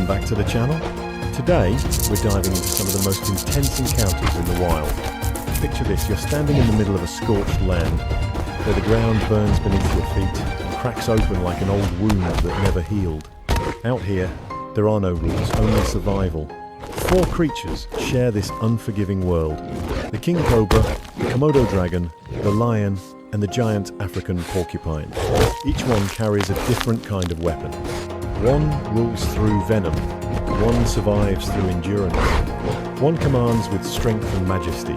back to the channel. Today we're diving into some of the most intense encounters in the wild. Picture this, you're standing in the middle of a scorched land where the ground burns beneath your feet and cracks open like an old wound that never healed. Out here, there are no rules, only survival. 4 creatures share this unforgiving world. The king cobra, the Komodo dragon, the lion, and the giant African porcupine. Each one carries a different kind of weapon. One rules through venom, one survives through endurance, one commands with strength and majesty,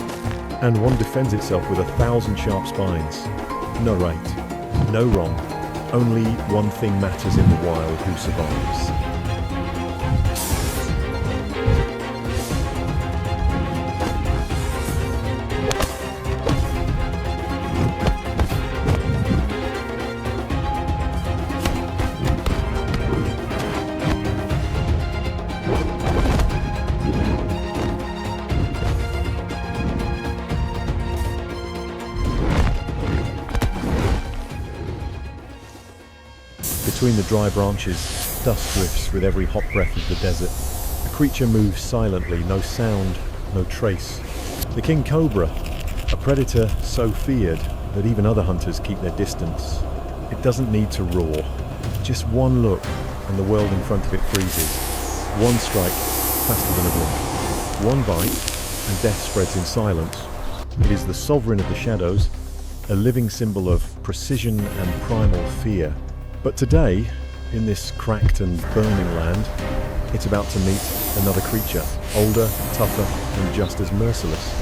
and one defends itself with 1,000 sharp spines. No right, no wrong, only one thing matters in the wild: who survives. Between the dry branches, dust drifts with every hot breath of the desert. A creature moves silently, no sound, no trace. The king cobra, a predator so feared that even other hunters keep their distance. It doesn't need to roar. Just one look and the world in front of it freezes. One strike, faster than a blink. One bite, and death spreads in silence. It is the sovereign of the shadows, a living symbol of precision and primal fear. But today, in this cracked and burning land, it's about to meet another creature, older, tougher, and just as merciless.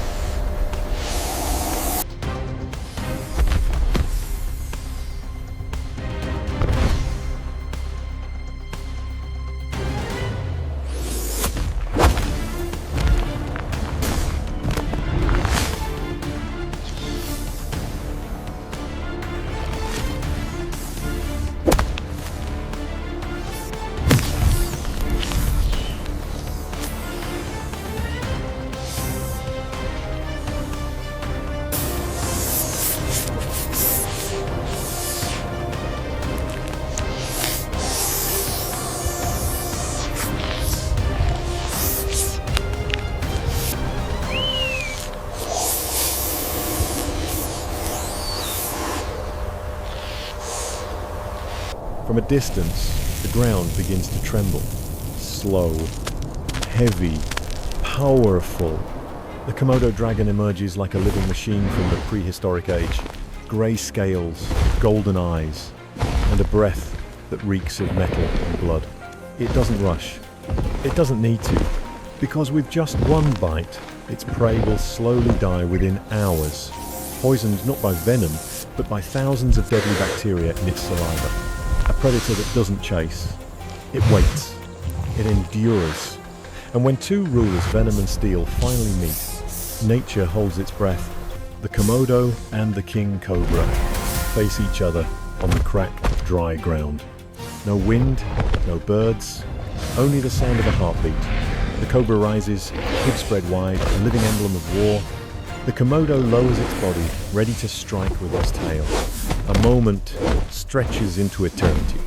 From a distance, the ground begins to tremble. Slow, heavy, powerful. The Komodo dragon emerges like a living machine from the prehistoric age. Grey scales, golden eyes, and a breath that reeks of metal and blood. It doesn't rush. It doesn't need to, because with just one bite, its prey will slowly die within hours, poisoned not by venom, but by thousands of deadly bacteria in its saliva. A predator that doesn't chase. It waits. It endures. And when two rulers, venom and steel, finally meet, nature holds its breath. The Komodo and the king cobra face each other on the cracked, dry ground. No wind, no birds, only the sound of a heartbeat. The cobra rises, hood spread wide, a living emblem of war. The Komodo lowers its body, ready to strike with its tail. A moment stretches into eternity.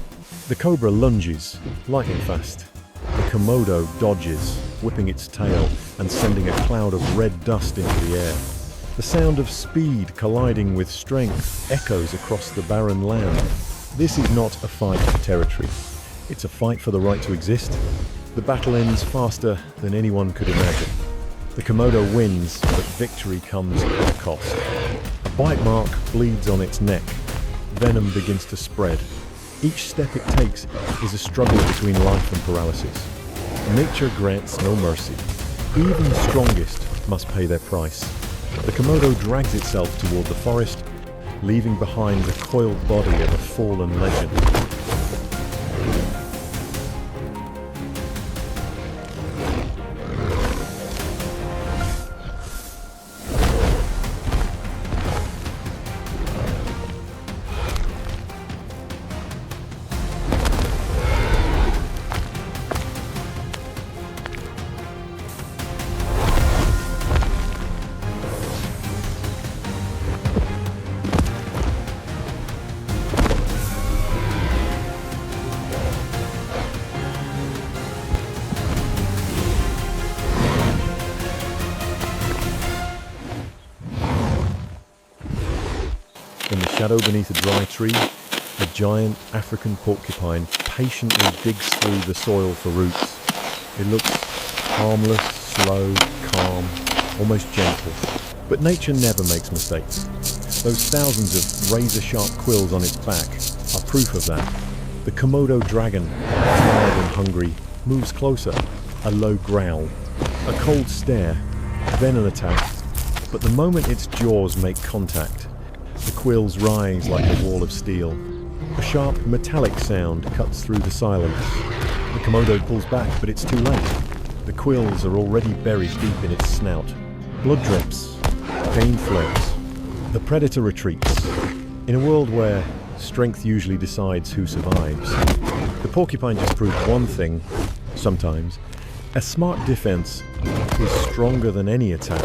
The cobra lunges, lightning fast. The Komodo dodges, whipping its tail and sending a cloud of red dust into the air. The sound of speed colliding with strength echoes across the barren land. This is not a fight for territory. It's a fight for the right to exist. The battle ends faster than anyone could imagine. The Komodo wins, but victory comes at a cost. A bite mark bleeds on its neck. Venom begins to spread. Each step it takes is a struggle between life and paralysis. Nature grants no mercy. Even the strongest must pay their price. The Komodo drags itself toward the forest, leaving behind the coiled body of a fallen legend. shadow beneath a dry tree, a giant African porcupine patiently digs through the soil for roots. It looks harmless, slow, calm, almost gentle. But nature never makes mistakes. Those thousands of razor-sharp quills on its back are proof of that. The Komodo Dragon, tired and hungry, moves closer. A low growl, a cold stare, then an attack. But the moment its jaws make contact, the quills rise like a wall of steel. A sharp, metallic sound cuts through the silence. The Komodo pulls back, but it's too late. The quills are already buried deep in its snout. Blood drips, pain flares. The predator retreats. In a world where strength usually decides who survives, the porcupine just proved one thing, sometimes. A smart defense is stronger than any attack.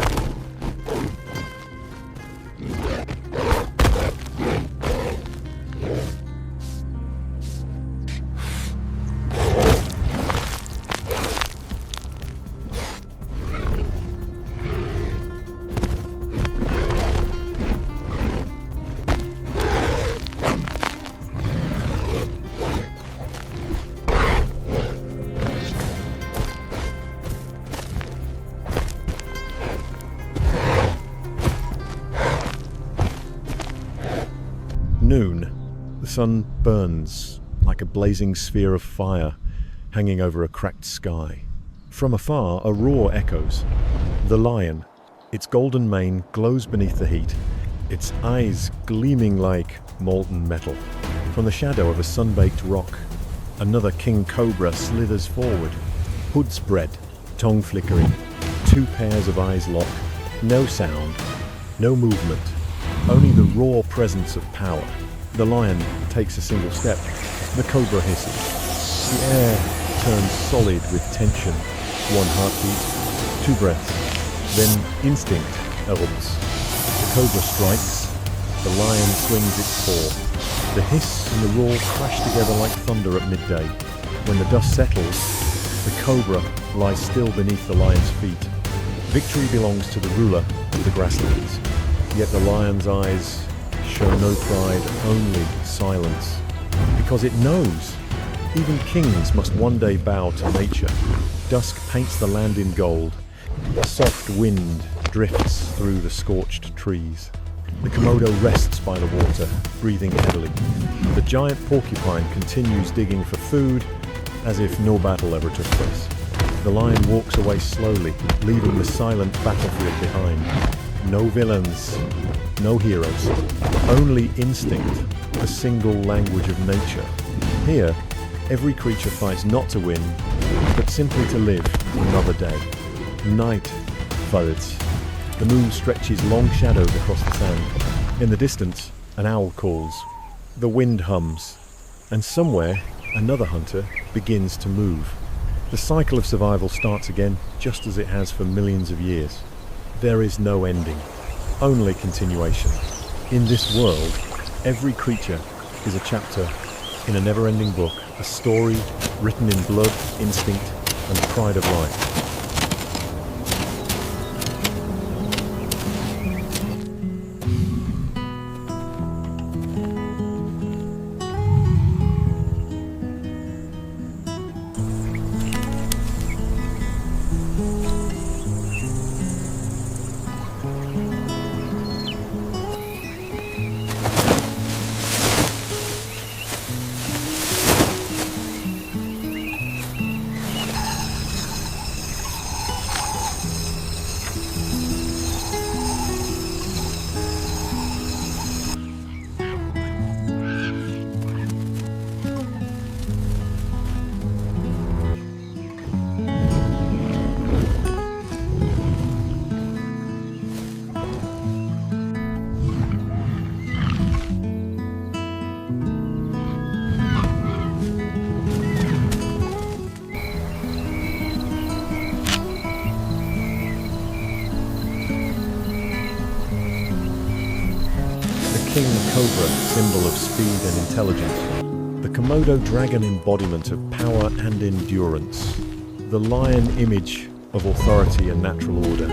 Noon. The sun burns like a blazing sphere of fire hanging over a cracked sky. From afar, a roar echoes. The lion, its golden mane glows beneath the heat, its eyes gleaming like molten metal. From the shadow of a sun-baked rock, another king cobra slithers forward, hood spread, tongue flickering, two pairs of eyes lock, no sound, no movement, only the raw presence of power. The lion takes a single step. The cobra hisses. The air turns solid with tension. One heartbeat, two breaths. Then instinct erupts. The cobra strikes. The lion swings its paw. The hiss and the roar crash together like thunder at midday. When the dust settles, the cobra lies still beneath the lion's feet. Victory belongs to the ruler of the grasslands. Yet the lion's eyes show no pride, only silence. Because it knows, even kings must one day bow to nature. Dusk paints the land in gold. A soft wind drifts through the scorched trees. The Komodo rests by the water, breathing heavily. The giant porcupine continues digging for food, as if no battle ever took place. The lion walks away slowly, leaving the silent battlefield behind. No villains, no heroes, only instinct, the single language of nature. Here, every creature fights not to win, but simply to live another day. Night follows. The moon stretches long shadows across the sand. In the distance, an owl calls. The wind hums, and somewhere, another hunter begins to move. The cycle of survival starts again, just as it has for millions of years. There is no ending, only continuation. In this world, every creature is a chapter in a never-ending book, a story written in blood, instinct, and pride of life. King Cobra, symbol of speed and intelligence. The Komodo Dragon, embodiment of power and endurance. The lion, image of authority and natural order.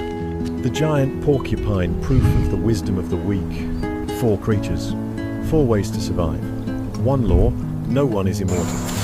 The giant porcupine, proof of the wisdom of the weak. Four creatures, 4 ways to survive. 1 law, no one is immortal.